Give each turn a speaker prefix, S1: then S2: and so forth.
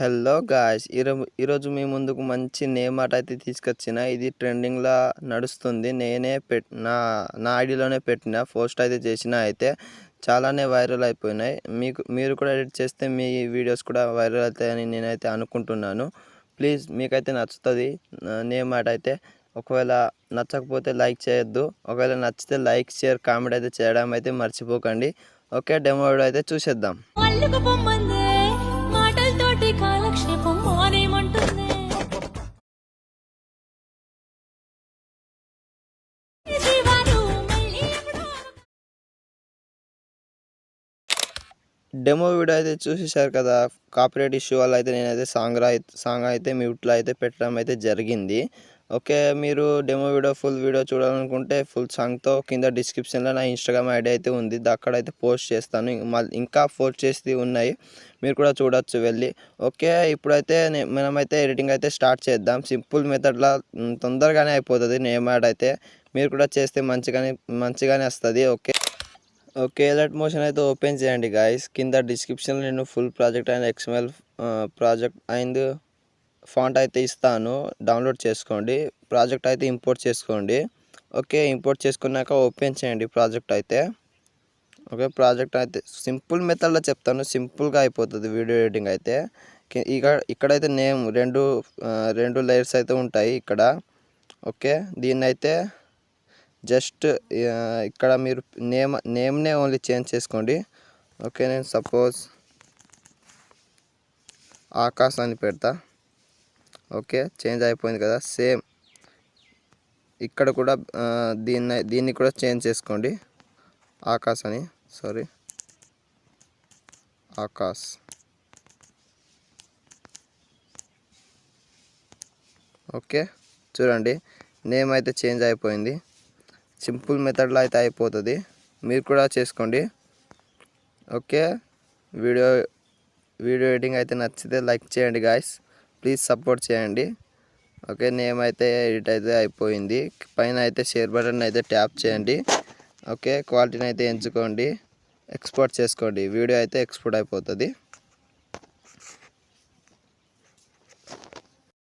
S1: Hello guys, ఈరోజు మీ ముందుకు మంచి నేమ్ ఆర్ట్ అయితే తీసుకొచ్చిన. ఇది ట్రెండింగ్లో నడుస్తుంది. నేనే నా ఐడిలోనే పెట్టిన, పోస్ట్ అయితే చేసిన. అయితే చాలానే వైరల్ అయిపోయినాయి. మీరు కూడా ఎడిట్ చేస్తే మీ వీడియోస్ కూడా వైరల్ అవుతాయని నేనైతే అనుకుంటున్నాను. ప్లీజ్ మీకైతే నచ్చుతుంది నేమ్ ఆర్ట్ అయితే. ఒకవేళ నచ్చకపోతే లైక్ చేయొద్దు. ఒకవేళ నచ్చితే లైక్, షేర్, కామెంట్ అయితే చేయడం అయితే మర్చిపోకండి. ఓకే, డెమో వీడియో అయితే చూసేద్దాం. డెమో వీడియో అయితే చూసేశారు కదా. కాపీరైట్ ఇష్యూ వల్ల అయితే నేనైతే సాంగ్ అయితే మ్యూట్లో అయితే పెట్టడం అయితే జరిగింది. ఓకే, మీరు డెమో వీడియో ఫుల్ వీడియో చూడాలనుకుంటే ఫుల్ సాంగ్తో కింద డిస్క్రిప్షన్లో నా ఇన్స్టాగ్రామ్ ఐడి అయితే ఉంది. అక్కడైతే పోస్ట్ చేస్తాను. ఇంకా పోస్ట్ చేసి ఉన్నాయి, మీరు కూడా చూడొచ్చు వెళ్ళి. ఓకే, ఇప్పుడైతే మనమైతే ఎడిటింగ్ అయితే స్టార్ట్ చేద్దాం. సింపుల్ మెథడ్లో తొందరగానే అయిపోతుంది నేమ్ యాడ్ అయితే. మీరు కూడా చేస్తే మంచిగానే వస్తుంది. ఓకే, ఎలర్ట్ మోషన్ అయితే ఓపెన్ చేయండి గాయస్. కింద డిస్క్రిప్షన్లో నేను full project and XML project and font అయితే ఇస్తాను, డౌన్లోడ్ చేసుకోండి. ప్రాజెక్ట్ అయితే ఇంపోర్ట్ చేసుకోండి. ఓకే, ఇంపోర్ట్ చేసుకున్నాక ఓపెన్ చేయండి ప్రాజెక్ట్ అయితే. ఓకే, ప్రాజెక్ట్ అయితే సింపుల్ మెథడ్లో చెప్తాను, సింపుల్గా అయిపోతుంది వీడియో ఎడిటింగ్ అయితే. ఇక్కడైతే నేమ్ రెండు లేయర్స్ అయితే ఉంటాయి ఇక్కడ. ఓకే, దీన్ని అయితే జస్ట్ ఇక్కడ మీరు నేమ్నే ఓన్లీ చేంజ్ చేసుకోండి. ఓకే, నేను సపోజ్ ఆకాశ్ అని పెడతా. ఓకే, చేంజ్ అయిపోయింది కదా. సేమ్ ఇక్కడ కూడా దీన్ని కూడా చేంజ్ చేసుకోండి. ఆకాశ్ అని, ఆకాశ్. ఓకే, చూడండి నేమ్ అయితే చేంజ్ అయిపోయింది. సింపుల్ మెథడ్లో అయితే అయిపోతుంది, మీరు కూడా చేసుకోండి. ఓకే, వీడియో ఎడిటింగ్ అయితే నచ్చితే లైక్ చేయండి గాయస్, ప్లీజ్ సపోర్ట్ చేయండి. ఓకే, నేమ్ అయితే ఎడిట్ అయితే అయిపోయింది. పైన అయితే షేర్ బటన్ అయితే ట్యాప్ చేయండి. ఓకే, క్వాలిటీని అయితే ఎంచుకోండి, ఎక్స్పోర్ట్ చేసుకోండి. వీడియో అయితే ఎక్స్పోర్ట్ అయిపోతుంది.